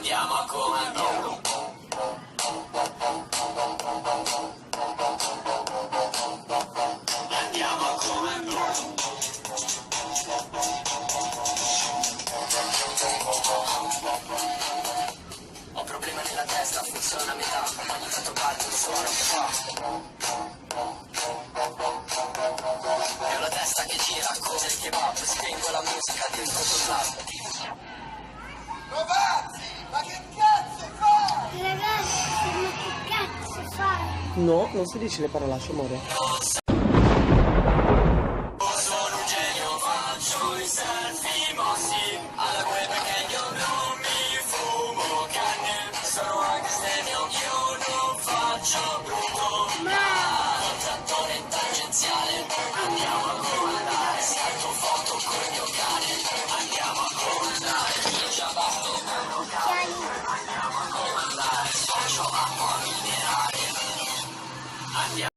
Andiamo a comando. Andiamo a comando. Ho problema nella testa, funziona a metà. Ogni tanto parte un suono che fa. E ho la testa che gira come il kebab. Spengo la musica dentro col lab. Rovazzi, ma che cazzo fai? Ragazzi, ma che cazzo fai? No, non si dice le parolacce, amore.